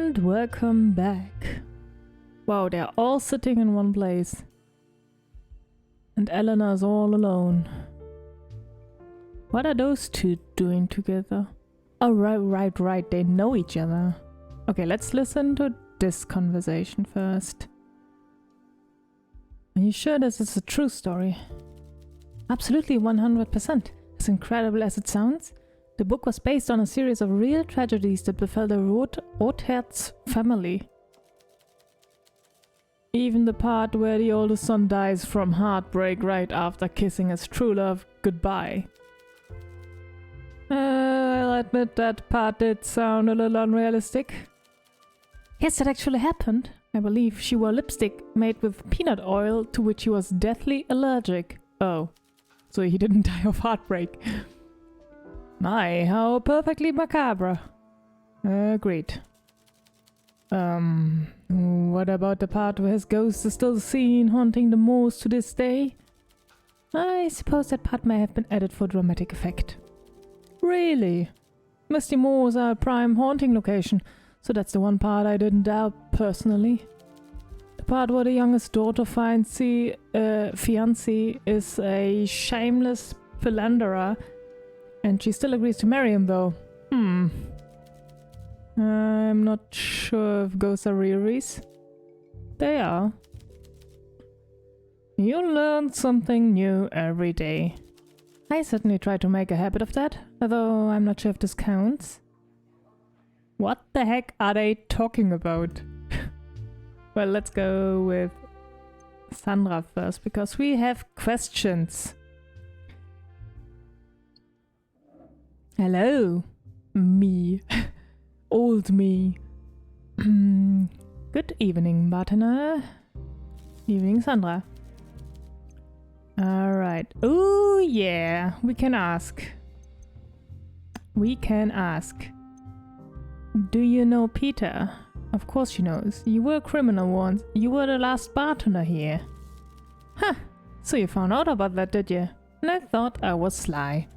And welcome back. Wow, they're all sitting in one place. And Eleanor's all alone. What are those two doing together? Oh, right, they know each other. Okay, let's listen to this conversation first. Are you sure this is a true story? Absolutely, 100%. As incredible as it sounds, the book was based on a series of real tragedies that befell the Rothherz family. Even the part where the oldest son dies from heartbreak right after kissing his true love goodbye. I'll admit that part did sound a little unrealistic. Yes, that actually happened. I believe she wore lipstick made with peanut oil to which he was deathly allergic. Oh, so he didn't die of heartbreak. My, how perfectly macabre. Agreed. What about the part where his ghost is still seen haunting the moors to this day? I suppose that part may have been added for dramatic effect. Really? Misty Moors are a prime haunting location, so that's the one part I didn't doubt personally. The part where the youngest daughter fiancé is a shameless philanderer, and she still agrees to marry him though. I'm not sure if ghosts are rearies. They are. You learn something new every day. I certainly try to make a habit of that, although I'm not sure if this counts. What the heck are they talking about? Well, let's go with Sandra first, because we have questions. Hello, me. Old me. Good evening, bartender. Evening, Sandra. Alright. Oh yeah, we can ask. We can ask. Do you know Peter? Of course she knows. You were a criminal once. You were the last bartender here. Huh. So you found out about that, did you? And I thought I was sly.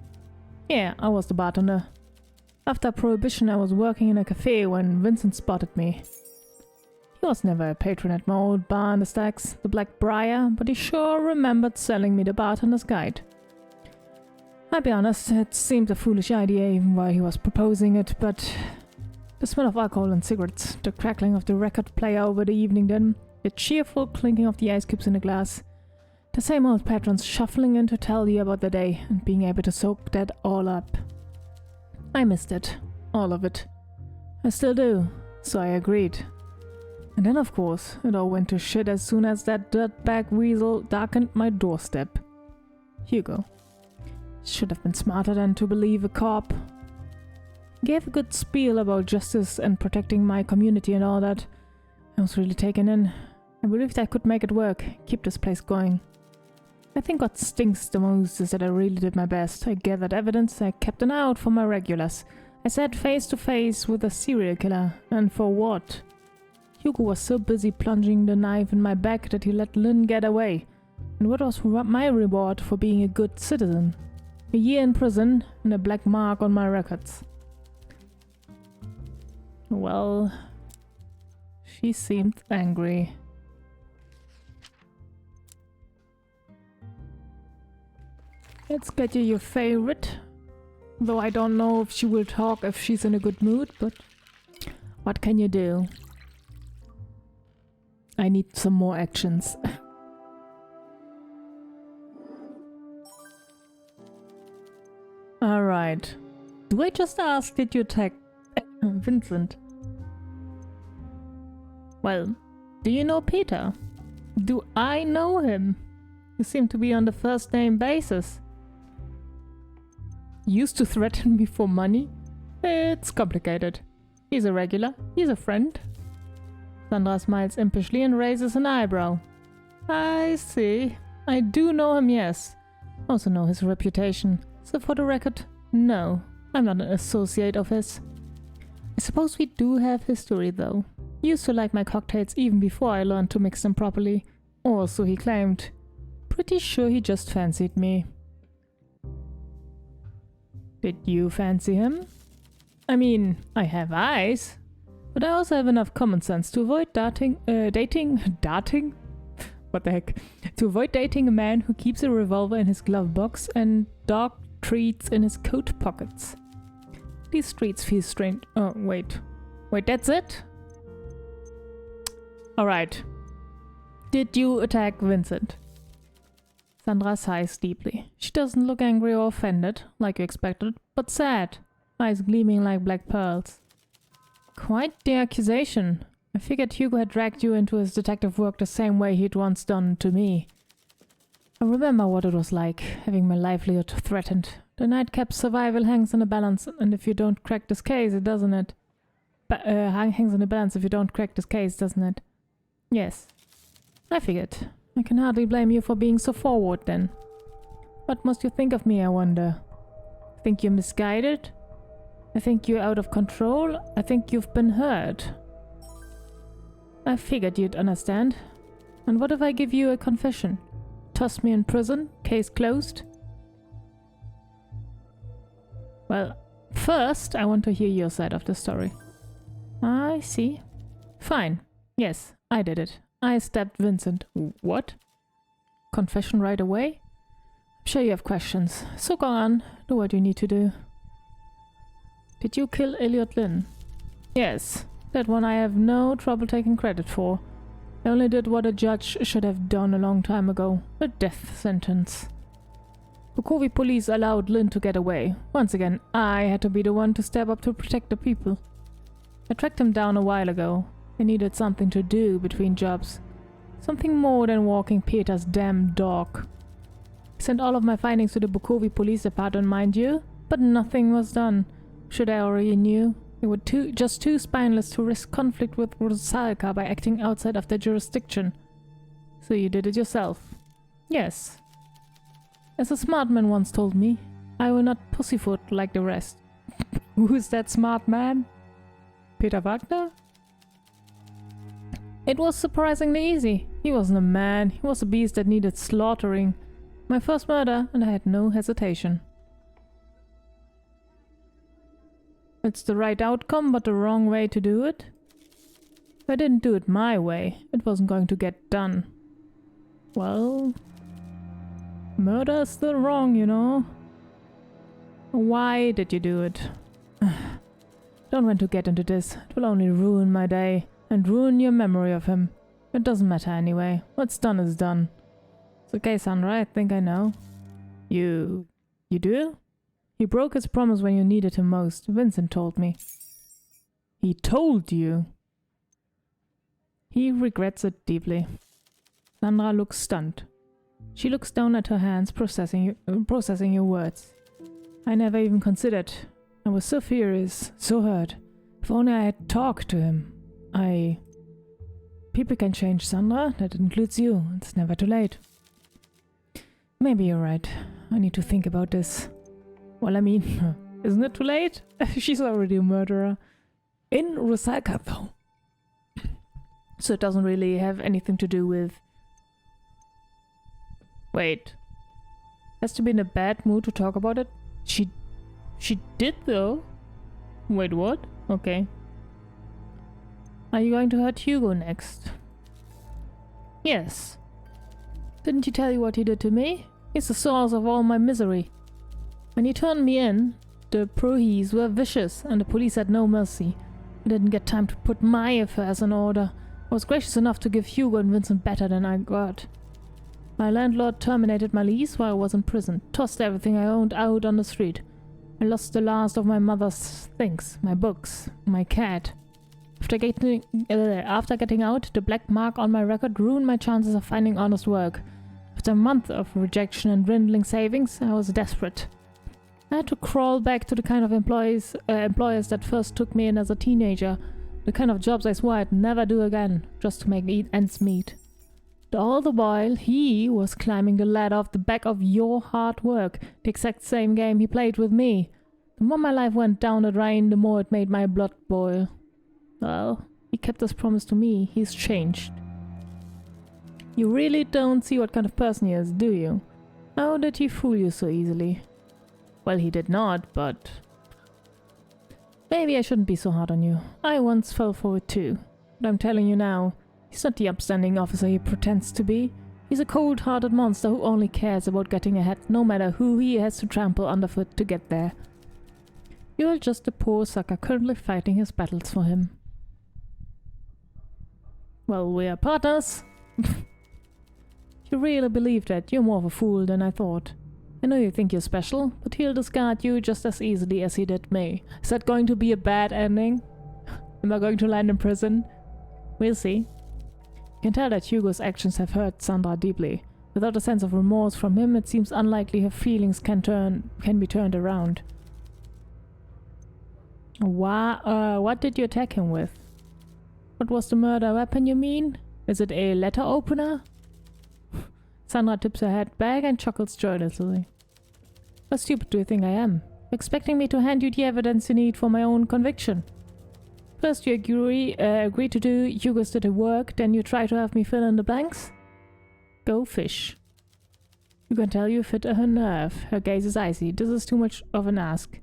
Yeah, I was the bartender. After Prohibition, I was working in a cafe when Vincent spotted me. He was never a patron at my old bar in the Stacks, the Black Briar, but he sure remembered selling me the bartender's guide. I'll be honest, it seemed a foolish idea even while he was proposing it, but the smell of alcohol and cigarettes, the crackling of the record player over the evening din, the cheerful clinking of the ice cubes in the glass, the same old patrons shuffling in to tell you about the day and being able to soak that all up. I missed it. All of it. I still do, so I agreed. And then of course, it all went to shit as soon as that dirtbag weasel darkened my doorstep. Hugo. Should have been smarter than to believe a cop. Gave a good spiel about justice and protecting my community and all that. I was really taken in. I believed I could make it work, keep this place going. I think what stinks the most is that I really did my best. I gathered evidence, I kept an eye out for my regulars. I sat face to face with a serial killer. And for what? Hugo was so busy plunging the knife in my back that he let Lynn get away. And what was my reward for being a good citizen? A year in prison and a black mark on my records. Well, she seemed angry. Let's get you your favorite. Though I don't know if she will talk if she's in a good mood, but what can you do? I need some more actions. Alright. Do I just ask, did you attack Vincent? Well, do you know Peter? Do I know him? You seem to be on the first name basis. Used to threaten me for money? It's complicated. He's a regular. He's a friend. Sandra smiles impishly and raises an eyebrow. I see. I do know him, yes. Also know his reputation. So for the record, no. I'm not an associate of his. I suppose we do have history, though. He used to like my cocktails even before I learned to mix them properly. Or so he claimed. Pretty sure he just fancied me. Did you fancy him? I mean, I have eyes. But I also have enough common sense to avoid dating? What the heck? To avoid dating a man who keeps a revolver in his glove box and dog treats in his coat pockets. These streets feel strange. Oh, wait. Wait, that's it? Alright. Did you attack Vincent? Sandra sighs deeply. She doesn't look angry or offended, like you expected, but sad, eyes gleaming like black pearls. Quite the accusation. I figured Hugo had dragged you into his detective work the same way he'd once done to me. I remember what it was like, having my livelihood threatened. The nightcap's survival hangs in a balance, and if you don't crack this case, it doesn't it? Hangs in a balance if you don't crack this case, doesn't it? Yes. I figured. I can hardly blame you for being so forward then. What must you think of me, I wonder? Think you're misguided? I think you're out of control? I think you've been hurt. I figured you'd understand. And what if I give you a confession? Toss me in prison? Case closed? Well, first I want to hear your side of the story. I see. Fine. Yes, I did it. I stabbed Vincent. What? Confession right away? I'm sure you have questions, so go on, do what you need to do. Did you kill Elliot Lynn? Yes, that one I have no trouble taking credit for. I only did what a judge should have done a long time ago, a death sentence. Bukovi police allowed Lynn to get away. Once again, I had to be the one to step up to protect the people. I tracked him down a while ago. I needed something to do between jobs. Something more than walking Peter's damn dog. I sent all of my findings to the Bukovi police department, mind you, but nothing was done. Should I already knew? They were just too spineless to risk conflict with Rusalka by acting outside of their jurisdiction. So you did it yourself? Yes. As a smart man once told me, I will not pussyfoot like the rest. Who's that smart man? Peter Wagner? It was surprisingly easy. He wasn't a man, he was a beast that needed slaughtering. My first murder, and I had no hesitation. It's the right outcome, but the wrong way to do it? If I didn't do it my way, it wasn't going to get done. Well, murder's still wrong, you know. Why did you do it? Don't want to get into this. It will only ruin my day. And ruin your memory of him. It doesn't matter anyway. What's done is done. It's okay, Sandra, I think I know. You do? He broke his promise when you needed him most. Vincent told me. He told you? He regrets it deeply. Sandra looks stunned. She looks down at her hands, processing your words. I never even considered. I was so furious, so hurt. If only I had talked to him. People can change, Sandra. That includes you. It's never too late. Maybe you're right. I need to think about this. Well, I mean, isn't it too late? She's already a murderer. In Rusalka, though. So it doesn't really have anything to do with... Wait. Has to be in a bad mood to talk about it? She did, though. Wait, what? Okay. Are you going to hurt Hugo next? Yes. Didn't he tell you what he did to me? He's the source of all my misery. When he turned me in, the Prohis were vicious and the police had no mercy. I didn't get time to put my affairs in order. I was gracious enough to give Hugo and Vincent better than I got. My landlord terminated my lease while I was in prison, tossed everything I owned out on the street. I lost the last of my mother's things, my books, my cat. After getting out, the black mark on my record ruined my chances of finding honest work. After a month of rejection and dwindling savings, I was desperate. I had to crawl back to the kind of employers that first took me in as a teenager, the kind of jobs I swore I'd never do again, just to make ends meet. All the while, he was climbing the ladder off the back of your hard work, the exact same game he played with me. The more my life went down the drain, the more it made my blood boil. Well, he kept his promise to me. He's changed. You really don't see what kind of person he is, do you? How did he fool you so easily? Well, he did not, but... Maybe I shouldn't be so hard on you. I once fell for it too. But I'm telling you now, he's not the upstanding officer he pretends to be. He's a cold-hearted monster who only cares about getting ahead, no matter who he has to trample underfoot to get there. You're just a poor sucker currently fighting his battles for him. Well, we're partners. You really believe that? You're more of a fool than I thought. I know you think you're special, but he'll discard you just as easily as he did me. Is that going to be a bad ending? Am I going to land in prison? We'll see. You can tell that Hugo's actions have hurt Sandra deeply. Without a sense of remorse from him, it seems unlikely her feelings can be turned around. What did you attack him with? What was the murder weapon, you mean? Is it a letter opener? Sandra tips her head back and chuckles joyously. How stupid do you think I am? Expecting me to hand you the evidence you need for my own conviction. First you agree to do Hugo's dirty work, then you try to have me fill in the blanks? Go fish. You can tell you fit her nerve. Her gaze is icy. This is too much of an ask.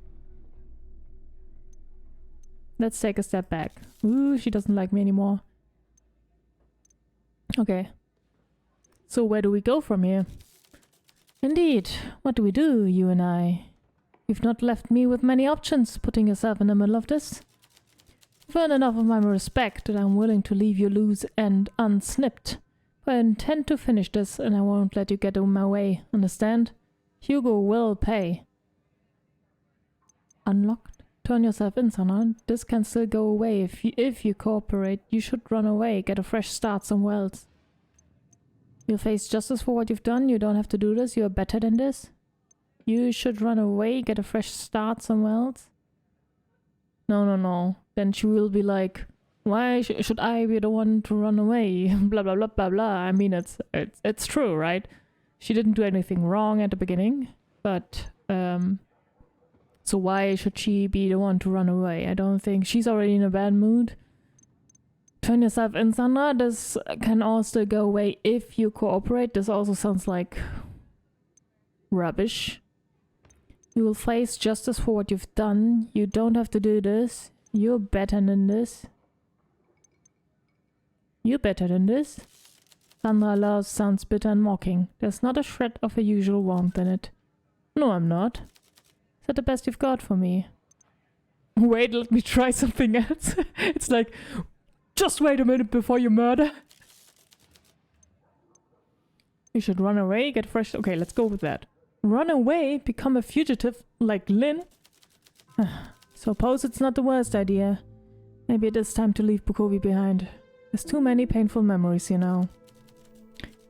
Let's take a step back. Ooh, she doesn't like me anymore. Okay. So where do we go from here? Indeed. What do we do, you and I? You've not left me with many options, putting yourself in the middle of this. You've earned enough of my respect that I'm willing to leave you loose and unsnipped. But I intend to finish this and I won't let you get in my way, understand? Hugo will pay. Unlocked? Turn yourself in, Sana. This can still go away if you cooperate. You should run away, get a fresh start somewhere else. You'll face justice for what you've done. You don't have to do this. You're better than this. You should run away, get a fresh start somewhere else. No. Then she will be like, why should I be the one to run away? Blah, blah, blah, blah, blah. I mean, it's true, right? She didn't do anything wrong at the beginning. But, so why should she be the one to run away? I don't think she's already in a bad mood. Turn yourself in, Sandra. This can also go away if you cooperate. This also sounds like rubbish. You will face justice for what you've done. You don't have to do this. You're better than this. You're better than this. Sandra's laugh sounds bitter and mocking. There's not a shred of her usual warmth in it. No, I'm not. Is that the best you've got for me? Wait, let me try something else. It's like, just wait a minute before you murder. You should run away, get fresh... Okay, let's go with that. Run away, become a fugitive like Lynn? Suppose it's not the worst idea. Maybe it is time to leave Bukovi behind. There's too many painful memories, you know.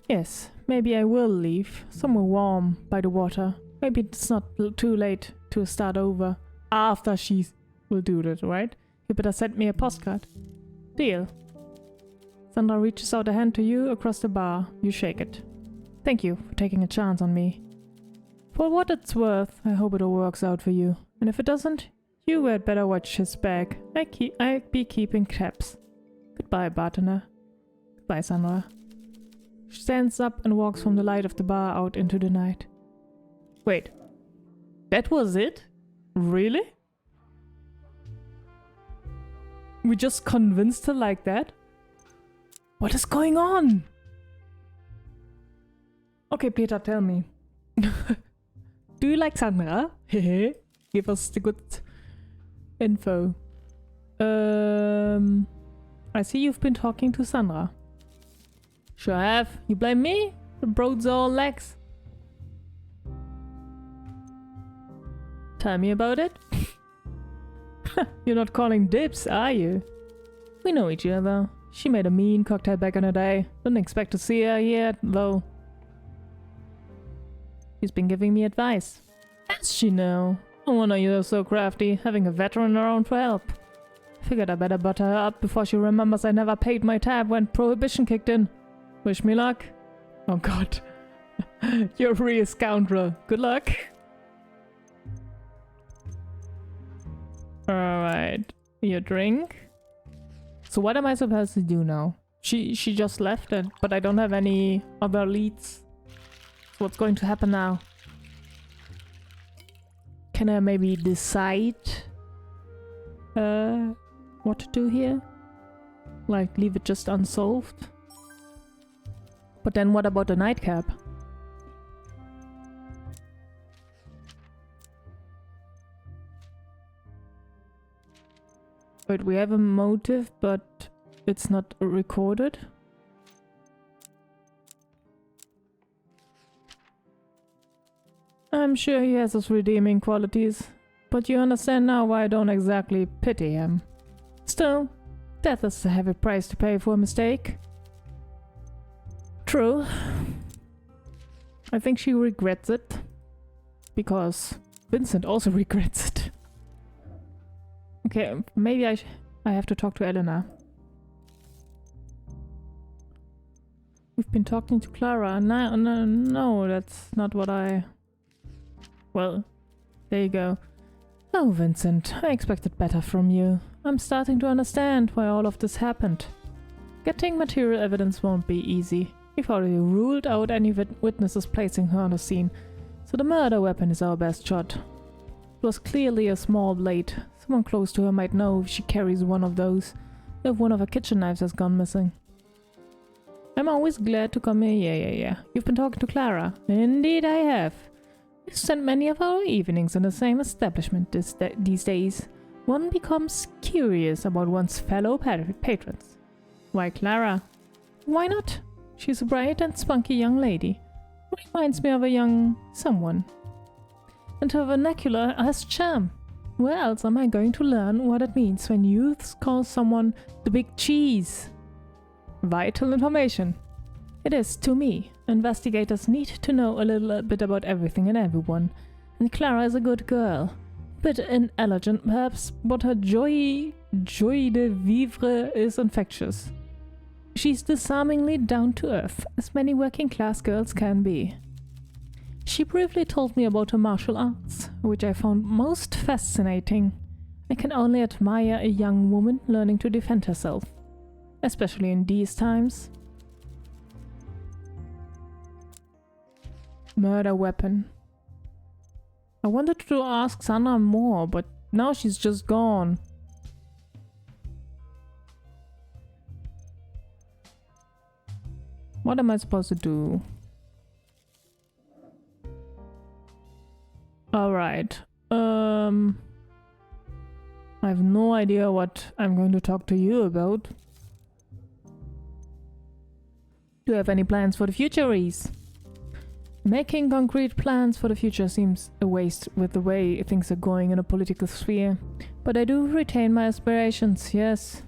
Yes, maybe I will leave. Somewhere warm, by the water. Maybe it's not too late to start over. After she will do that, right? You better send me a postcard. Deal. Sandra reaches out a hand to you across the bar. You shake it. Thank you for taking a chance on me. For what it's worth, I hope it all works out for you. And if it doesn't, you had better watch his back. I'll be keeping tabs. Goodbye, bartender. Goodbye, Sandra. She stands up and walks from the light of the bar out into the night. Wait. That was it? Really? We just convinced her like that? What is going on? Okay, Peter, tell me. Do you like Sandra? Hehe. Give us the good info. I see you've been talking to Sandra. Sure have. You blame me? The broad's all legs. Tell me about it. You're not calling dibs, are you? We know each other. She made a mean cocktail back in the day. Didn't expect to see her yet, though. She's been giving me advice. As she know. No wonder you're so crafty, having a veteran around for help. Figured I better butter her up before she remembers I never paid my tab when Prohibition kicked in. Wish me luck. Oh god. You're a real scoundrel. Good luck. Alright. Your drink. So what am I supposed to do now? She just left it, but I don't have any other leads. So what's going to happen now? Can I maybe decide what to do here? Like, leave it just unsolved? But then what about the nightcap? Wait, we have a motive, but it's not recorded? I'm sure he has his redeeming qualities, but you understand now why I don't exactly pity him. Still, death is a heavy price to pay for a mistake. True. I think she regrets it, because Vincent also regrets it. Okay, maybe I have to talk to Elena. We've been talking to Clara. No, that's not what I... Well, there you go. Oh, Vincent, I expected better from you. I'm starting to understand why all of this happened. Getting material evidence won't be easy. We've already ruled out any witnesses placing her on the scene, so the murder weapon is our best shot. It was clearly a small blade. Someone close to her might know if she carries one of those, if one of her kitchen knives has gone missing. I'm always glad to come here. Yeah. You've been talking to Clara. Indeed I have. We've spent many of our evenings in the same establishment these days. One becomes curious about one's fellow patrons. Why Clara? Why not? She's a bright and spunky young lady. Reminds me of a young someone. And her vernacular has charm. Where else am I going to learn what it means when youths call someone the big cheese? Vital information. It is to me. Investigators need to know a little bit about everything and everyone. And Clara is a good girl. Bit inelegant perhaps, but her joie de vivre is infectious. She's disarmingly down to earth, as many working class girls can be. She briefly told me about her martial arts, which I found most fascinating. I can only admire a young woman learning to defend herself, especially in these times. Murder weapon. I wanted to ask Sandra more, but now she's just gone. What am I supposed to do? Alright. I have no idea what I'm going to talk to you about. Do you have any plans for the future, Reese? Making concrete plans for the future seems a waste with the way things are going in a political sphere. But I do retain my aspirations, yes.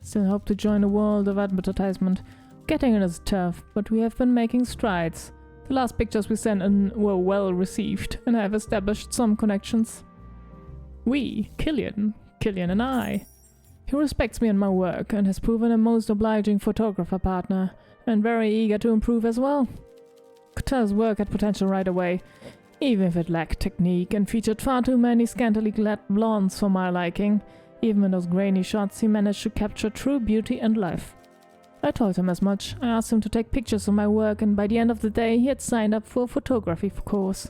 Still hope to join the world of advertisement. Getting it is tough, but we have been making strides. The last pictures we sent in were well received, and I have established some connections. We, Killian and I. He respects me and my work, and has proven a most obliging photographer partner, and very eager to improve as well. Could tell his work had potential right away, even if it lacked technique and featured far too many scantily clad blondes for my liking. Even in those grainy shots, he managed to capture true beauty and life. I told him as much. I asked him to take pictures of my work, and by the end of the day he had signed up for a photography course.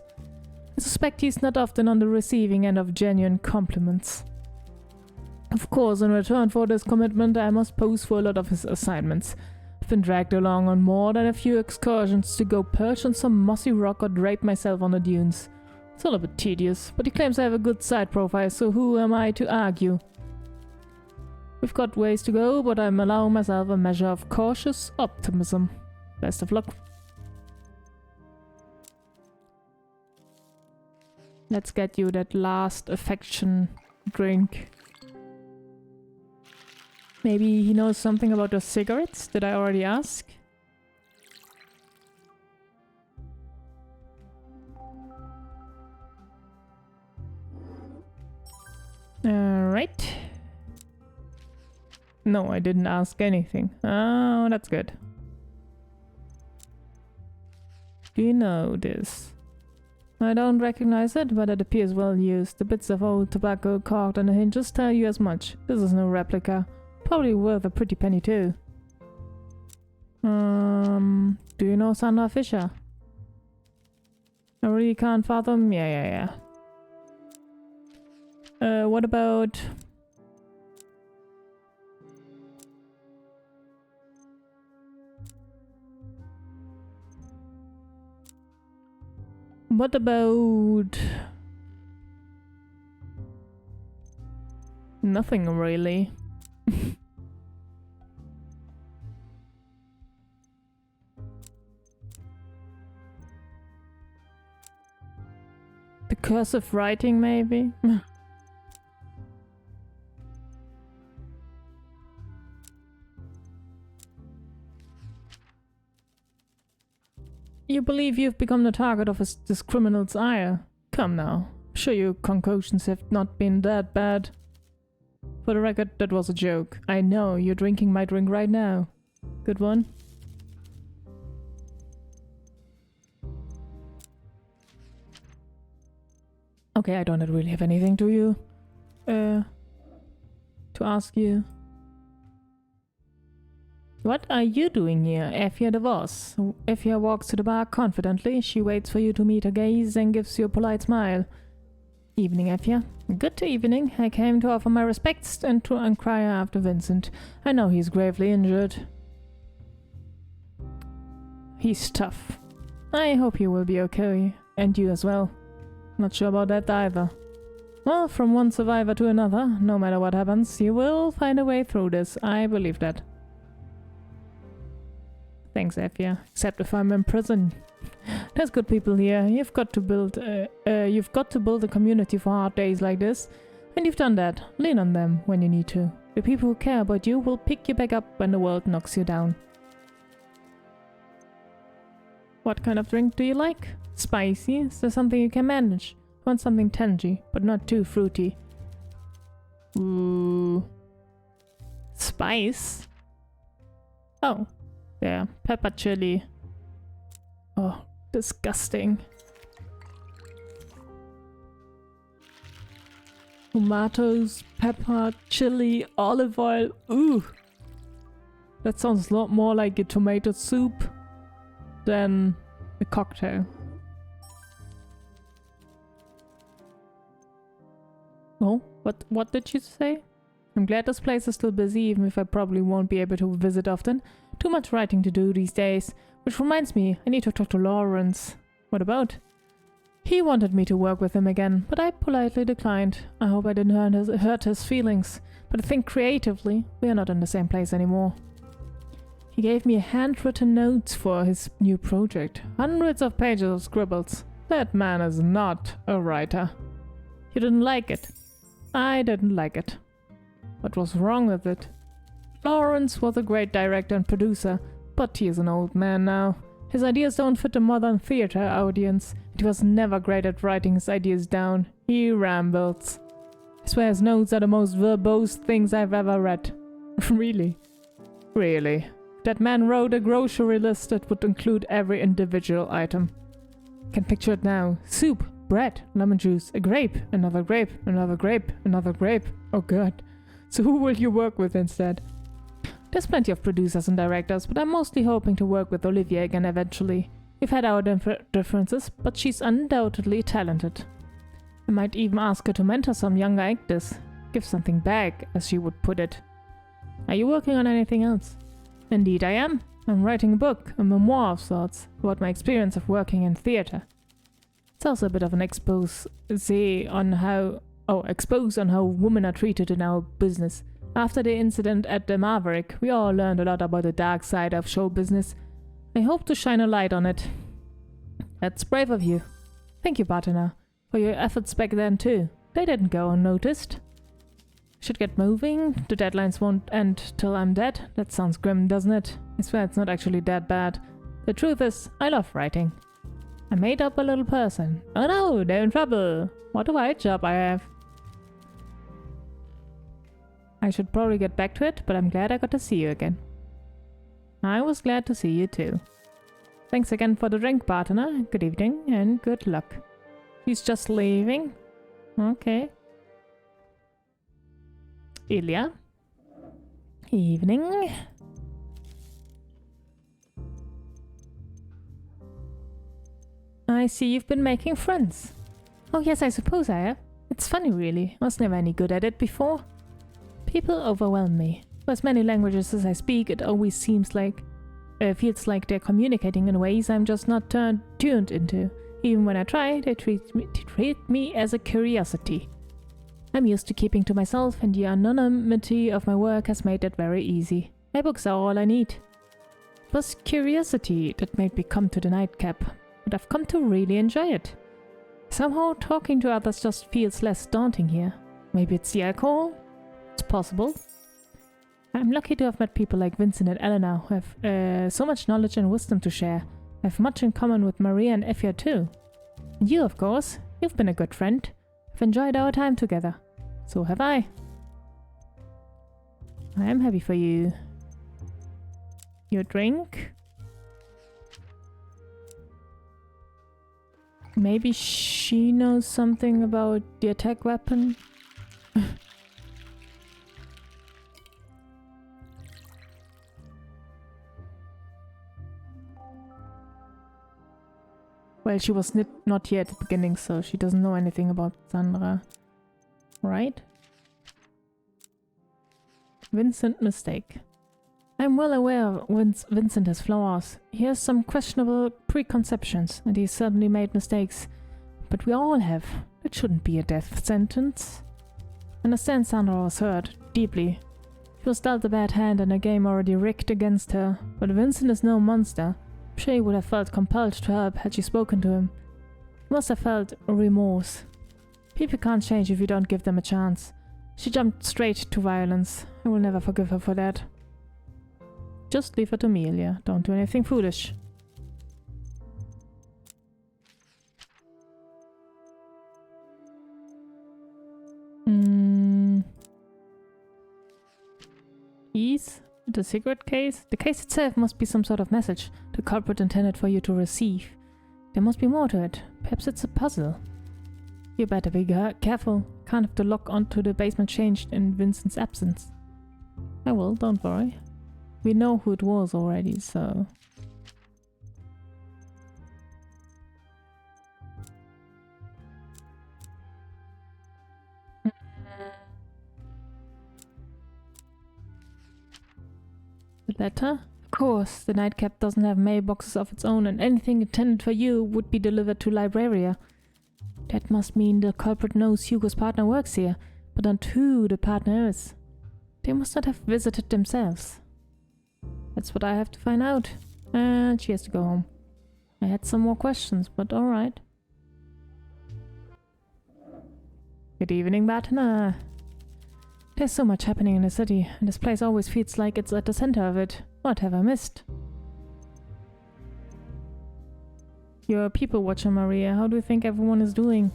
I suspect he's not often on the receiving end of genuine compliments. Of course, in return for this commitment, I must pose for a lot of his assignments. I've been dragged along on more than a few excursions to go perch on some mossy rock or drape myself on the dunes. It's all a bit tedious, but he claims I have a good side profile, so who am I to argue? We've got ways to go, but I'm allowing myself a measure of cautious optimism. Best of luck. Let's get you that last affection drink. Maybe he knows something about the cigarettes? Did I already ask? Alright. No, I didn't ask anything. Oh, that's good. Do you know this? I don't recognize it, but it appears well used. The bits of old tobacco corked on the hinges tell you as much. This is no replica. Probably worth a pretty penny too. Do you know Sandra Fisher? I really can't fathom. Yeah. What about What about... Nothing really. The cursive writing, maybe? You believe you've become the target of this criminal's ire? Come now. I'm sure your concoctions have not been that bad. For the record, that was a joke. I know, you're drinking my drink right now. Good one. Okay, I don't really have anything to ask you. What are you doing here, Effia DeVos? Effia walks to the bar confidently. She waits for you to meet her gaze and gives you a polite smile. Evening, Effia. Good evening. I came to offer my respects and to inquire after Vincent. I know he's gravely injured. He's tough. I hope he will be okay. And you as well. Not sure about that either. Well, from one survivor to another, no matter what happens, you will find a way through this. I believe that. Thanks, Effia. Except if I'm in prison. There's good people here. You've got to build a community for hard days like this. And you've done that. Lean on them when you need to. The people who care about you will pick you back up when the world knocks you down. What kind of drink do you like? Spicy? Is there something you can manage? I want something tangy, but not too fruity. Ooh. Spice? Oh. Yeah, pepper chili. Oh, disgusting. Tomatoes, pepper, chili, olive oil. Ooh. That sounds a lot more like a tomato soup than a cocktail. Oh, what did you say? I'm glad this place is still busy, even if I probably won't be able to visit often. Too much writing to do these days. Which reminds me, I need to talk to Lawrence. What about? He wanted me to work with him again, but I politely declined. I hope I didn't hurt his feelings. But I think creatively, we are not in the same place anymore. He gave me handwritten notes for his new project. Hundreds of pages of scribbles. That man is not a writer. You didn't like it. I didn't like it. What was wrong with it? Lawrence was a great director and producer, but he is an old man now. His ideas don't fit the modern theater audience. He was never great at writing his ideas down. He rambles. I swear his notes are the most verbose things I've ever read. Really? Really. That man wrote a grocery list that would include every individual item. I can picture it now. Soup, bread, lemon juice, a grape, another grape, another grape, another grape. Oh god. So who will you work with instead? There's plenty of producers and directors, but I'm mostly hoping to work with Olivia again eventually. We've had our differences, but she's undoubtedly talented. I might even ask her to mentor some younger actors. Give something back, as she would put it. Are you working on anything else? Indeed I am. I'm writing a book, a memoir of sorts, about my experience of working in theatre. It's also a bit of an expose on how women are treated in our business. After the incident at the Maverick, we all learned a lot about the dark side of show business. I hope to shine a light on it. That's brave of you. Thank you, partner, for your efforts back then too. They didn't go unnoticed. Should get moving. The deadlines won't end till I'm dead. That sounds grim, doesn't it? I swear it's not actually that bad. The truth is, I love writing. I made up a little person. Oh no, they're in trouble. What a white job I have. I should probably get back to it, but I'm glad I got to see you again. I was glad to see you too. Thanks again for the drink, partner. Good evening and good luck. He's just leaving. Okay. Ilya. Evening. I see you've been making friends. Oh yes, I suppose I have. It's funny really. I was never any good at it before. People overwhelm me. For as many languages as I speak, it always feels like they're communicating in ways I'm just not tuned into. Even when I try, they treat me as a curiosity. I'm used to keeping to myself, and the anonymity of my work has made that very easy. My books are all I need. It was curiosity that made me come to the nightcap, but I've come to really enjoy it. Somehow talking to others just feels less daunting here. Maybe it's the alcohol? It's possible. I'm lucky to have met people like Vincent and Eleanor who have so much knowledge and wisdom to share. I have much in common with Maria and Effia too. And you, of course. You've been a good friend. I've enjoyed our time together. So have I. I am happy for you. Your drink? Maybe she knows something about the attack weapon? Well, she was not here at the beginning, so she doesn't know anything about Sandra. Right? Vincent mistake. I'm well aware Vincent has flaws. He has some questionable preconceptions, and he's certainly made mistakes. But we all have. It shouldn't be a death sentence. I understand Sandra was hurt, deeply. She was dealt a bad hand and a game already rigged against her, but Vincent is no monster. I'm sure he would have felt compelled to help had she spoken to him. He must have felt remorse. People can't change if you don't give them a chance. She jumped straight to violence. I will never forgive her for that. Just leave her to me, Ilya. Don't do anything foolish. Keys? The cigarette case? The case itself must be some sort of message the culprit intended for you to receive. There must be more to it. Perhaps it's a puzzle. You better be careful. Can't have the lock onto the basement changed in Vincent's absence. I will, don't worry. We know who it was already, so... The letter? Of course, the nightcap doesn't have mailboxes of its own, and anything intended for you would be delivered to Libraria. That must mean the culprit knows Hugo's partner works here, but not who the partner is. They must not have visited themselves. That's what I have to find out. And she has to go home. I had some more questions, but alright. Good evening, partner. There's so much happening in the city, and this place always feels like it's at the center of it. What have I missed? You're a people watcher, Maria. How do you think everyone is doing?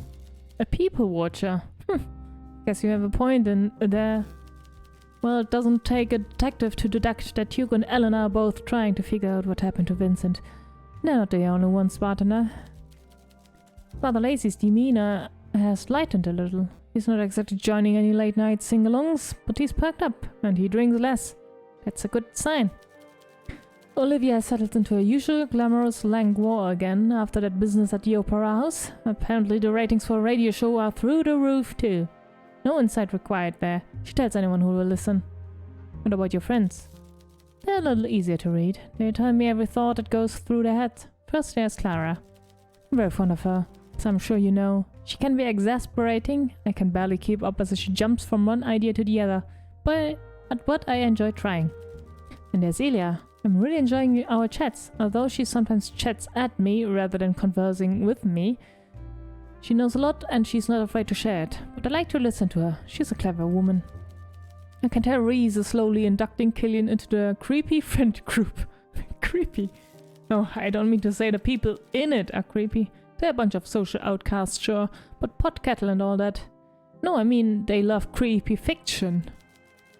A people watcher? Guess you have a point in there. Well, it doesn't take a detective to deduct that Hugo and Eleanor are both trying to figure out what happened to Vincent. They're not the only ones, partner. Father Lacey's demeanor has lightened a little. He's not exactly joining any late-night sing-alongs, but he's perked up, and he drinks less. That's a good sign. Olivia has settled into her usual glamorous languor again after that business at the Opera House. Apparently the ratings for a radio show are through the roof too. No insight required there. She tells anyone who will listen. What about your friends? They're a little easier to read. They tell me every thought that goes through their head. First there's Clara. I'm very fond of her, as I'm sure you know. She can be exasperating. I can barely keep up as she jumps from one idea to the other. But I enjoy trying. And there's Ilya. I'm really enjoying our chats, although she sometimes chats at me rather than conversing with me. She knows a lot and she's not afraid to share it, but I like to listen to her. She's a clever woman. I can tell Reese is slowly inducting Killian into the creepy friend group. Creepy. No, I don't mean to say the people in it are creepy. They're a bunch of social outcasts, sure, but pot kettle and all that. No, I mean they love creepy fiction.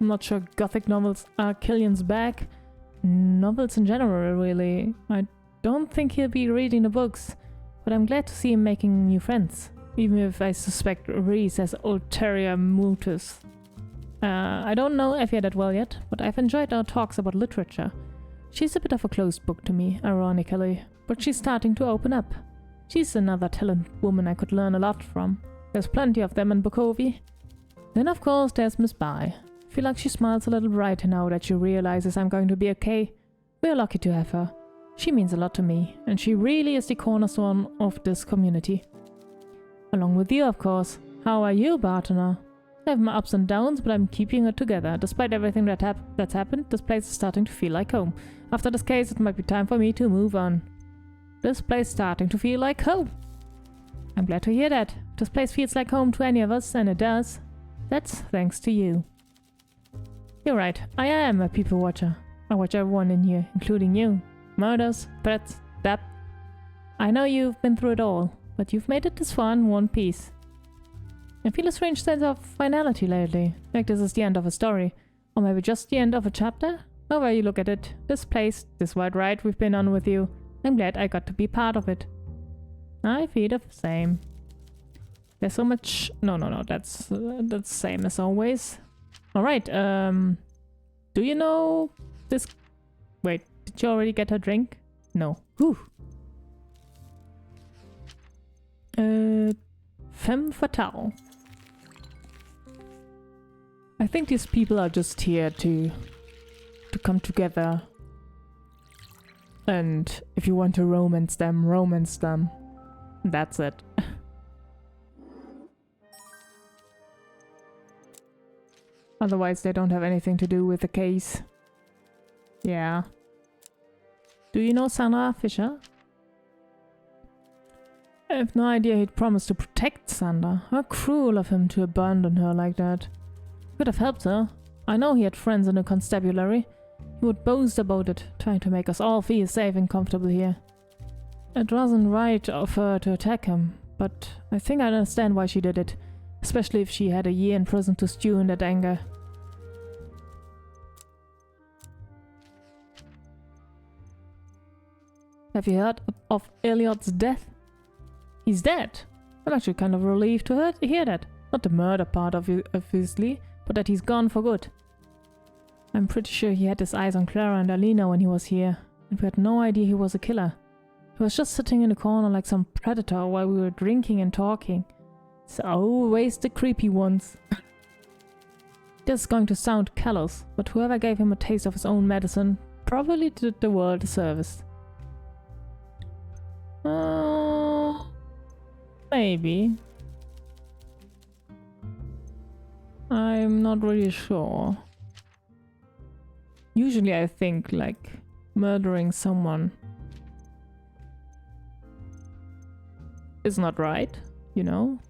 I'm not sure gothic novels are Killian's bag. Novels in general, really. I don't think he'll be reading the books, but I'm glad to see him making new friends, even if I suspect Reese has ulterior motives. I don't know Effia that well yet, but I've enjoyed our talks about literature. She's a bit of a closed book to me, ironically, but she's starting to open up. She's another talented woman I could learn a lot from. There's plenty of them in Bukovi. Then of course there's Miss Bai. I feel like she smiles a little brighter now that she realizes I'm going to be okay. We're lucky to have her. She means a lot to me, and she really is the cornerstone of this community. Along with you, of course. How are you, Bartender? I have my ups and downs, but I'm keeping it together. Despite everything that's happened, this place is starting to feel like home. After this case, it might be time for me to move on. This place is starting to feel like home. I'm glad to hear that. If this place feels like home to any of us, and it does, that's thanks to you. You're right, I am a people watcher. I watch everyone in here, including you. Murders, threats, death. I know you've been through it all, but you've made it this far in one piece. I feel a strange sense of finality lately, like this is the end of a story, or maybe just the end of a chapter. However you look at it, this place, this wild ride we've been on with you, I'm glad I got to be part of it. I feel the same. There's so much... No, that's the same as always. Alright, do you know this... Wait, did you already get her drink? No. Whew. Femme fatale. I think these people are just here to come together. And if you want to romance them, romance them. That's it. Otherwise they don't have anything to do with the case. Yeah. Do you know Sandra Fisher? I have no idea he'd promised to protect Sandra. How cruel of him to abandon her like that. Could have helped her. I know he had friends in the constabulary. He would boast about it, trying to make us all feel safe and comfortable here. It wasn't right of her to attack him, but I think I understand why she did it, especially if she had a year in prison to stew in that anger. Have you heard of Elliot's death? He's dead. I'm actually kind of relieved to hear that. Not the murder part, obviously, but that he's gone for good. I'm pretty sure he had his eyes on Clara and Alina when he was here, and we had no idea he was a killer. He was just sitting in the corner like some predator while we were drinking and talking. It's always the creepy ones. This is going to sound callous, but whoever gave him a taste of his own medicine probably did the world a service. Maybe. I'm not really sure. Usually I think like murdering someone is not right, you know?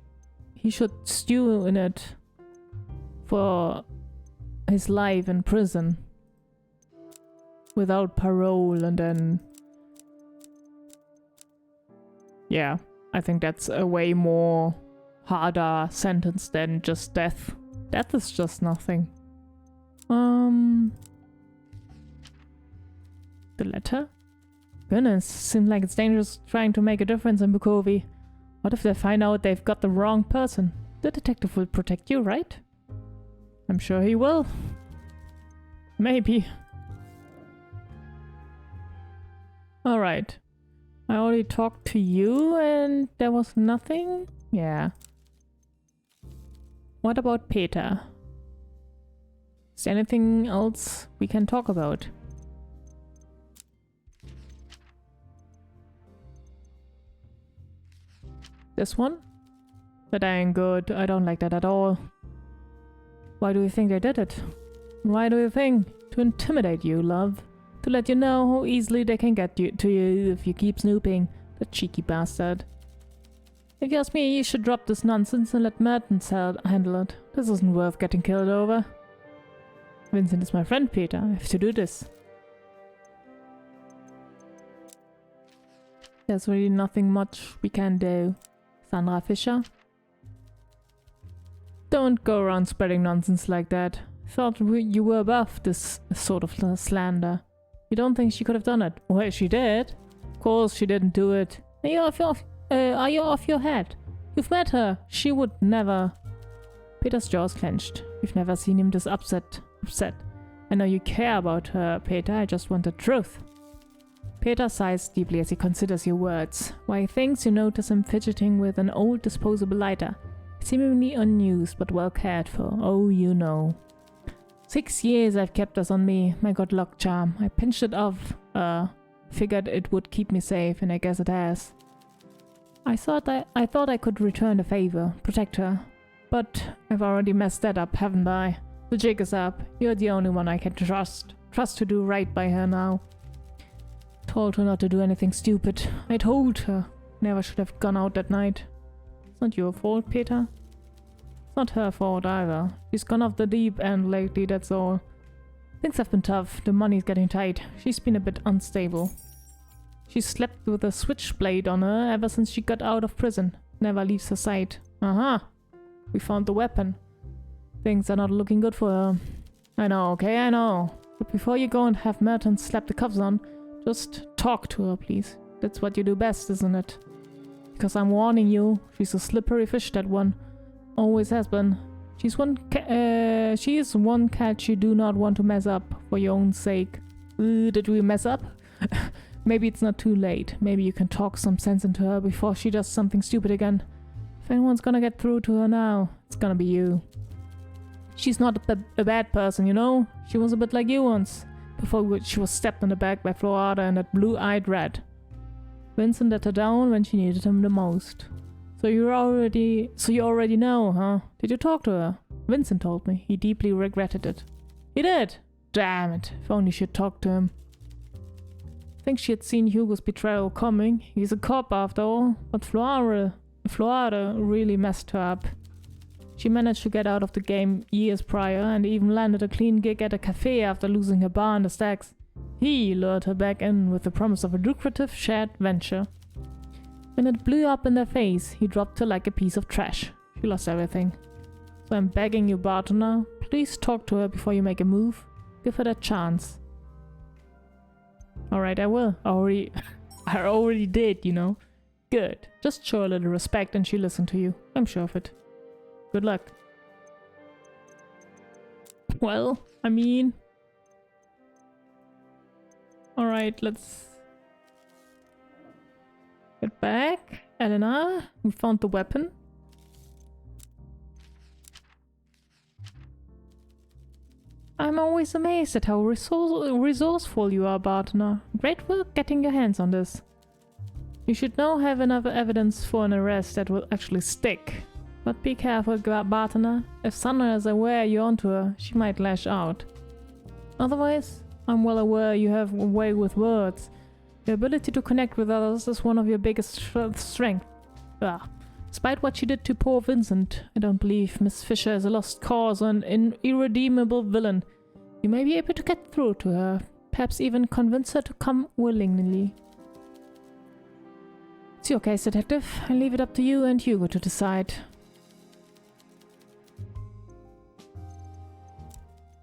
He should stew in it for his life in prison without parole, and then yeah, I think that's a way more harder sentence than just death. Death is just nothing. The letter? Goodness, seems like it's dangerous trying to make a difference in Bukovi. What if they find out they've got the wrong person? The detective will protect you, right? I'm sure he will. Maybe. Alright. I already talked to you and there was nothing? Yeah. What about Peter? Is there anything else we can talk about? This one? That ain't good. I don't like that at all. Why do you think they did it? Why do you think? To intimidate you, love. To let you know how easily they can get to you if you keep snooping. The cheeky bastard. If you ask me, you should drop this nonsense and let Merton handle it. This isn't worth getting killed over. Vincent is my friend, Peter. I have to do this. There's really nothing much we can do. Sandra Fisher? Don't go around spreading nonsense like that. Thought you were above this sort of slander. You don't think she could have done it? Well, she did. Of course she didn't do it. Are you off your head? You've met her. She would never... Peter's jaws clenched. You've never seen him this upset. I know you care about her, Peter. I just want the truth. Peter sighs deeply as he considers your words. While he thinks, you notice him fidgeting with an old disposable lighter. Seemingly unused, but well cared for. Oh, you know. 6 years I've kept this on me. My good luck charm. I pinched it off, Figured it would keep me safe, and I guess it has. I thought I could return the favor, protect her. But I've already messed that up, haven't I? The jig is up. You're the only one I can trust. Trust to do right by her now. Told her not to do anything stupid. I told her. Never should have gone out that night. It's not your fault, Peter. It's not her fault either. She's gone off the deep end lately, that's all. Things have been tough. The money's getting tight. She's been a bit unstable. She slept with a switchblade on her ever since she got out of prison. Never leaves her sight. Uh-huh. We found the weapon. Things are not looking good for her. I know, okay, I know. But before you go and have Merton slap the cuffs on, just talk to her, please. That's what you do best, isn't it? Because I'm warning you, she's a slippery fish, that one. Always has been. She is one cat you do not want to mess up for your own sake. Did we mess up? Maybe it's not too late. Maybe you can talk some sense into her before she does something stupid again. If anyone's gonna get through to her now, it's gonna be you. She's not a bad person, you know? She was a bit like you once, before she was stabbed in the back by Florida and that blue-eyed rat. Vincent let her down when she needed him the most. So you already know, huh? Did you talk to her? Vincent told me. He deeply regretted it. He did? Damn it. If only she'd talked to him. I think she had seen Hugo's betrayal coming. He's a cop after all. But Florida really messed her up. She managed to get out of the game years prior and even landed a clean gig at a cafe after losing her bar in the stacks. He lured her back in with the promise of a lucrative shared venture. When it blew up in their face, he dropped her like a piece of trash. She lost everything. So I'm begging you, Bartender, please talk to her before you make a move. Give her that chance. Alright, I will. I already did, you know. Good. Just show a little respect and she'll listen to you. I'm sure of it. Good luck. Well, I mean... Alright, let's... get back. Elena, we found the weapon. I'm always amazed at how resourceful you are, Bartender. Great work getting your hands on this. You should now have enough evidence for an arrest that will actually stick. But be careful, Bartender. If Sandra is aware you're onto her, she might lash out. Otherwise, I'm well aware you have a way with words. Your ability to connect with others is one of your biggest strengths. Despite what she did to poor Vincent, I don't believe Miss Fisher is a lost cause or an irredeemable villain. You may be able to get through to her, perhaps even convince her to come willingly. It's your case, Detective. I'll leave it up to you and Hugo to decide.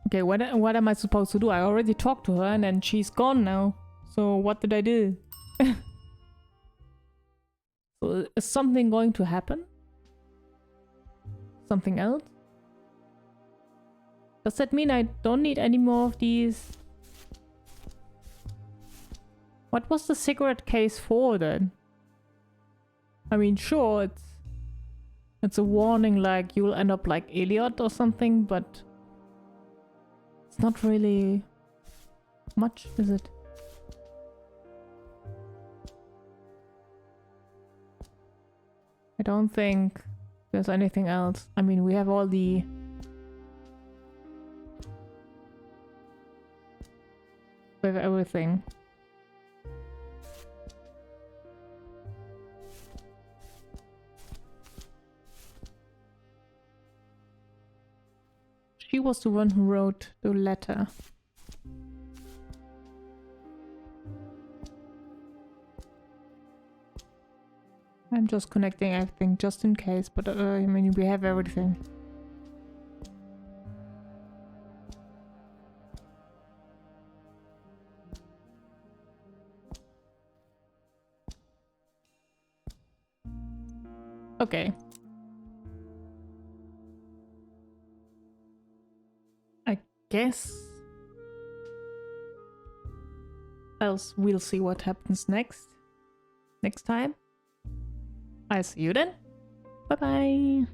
Okay, what am I supposed to do? I already talked to her and then she's gone now. So what did I do? So is something going to happen? Something else? Does that mean I don't need any more of these? What was the cigarette case for then? I mean, sure, it's a warning like you'll end up like Elliot or something, but it's not really much, is it? I don't think there's anything else. I mean, we have all the... we have everything. She was the one who wrote the letter. I'm just connecting everything just in case, but I mean, we have everything. Okay. I guess. Else we'll see what happens next time. I'll see you then. Bye bye.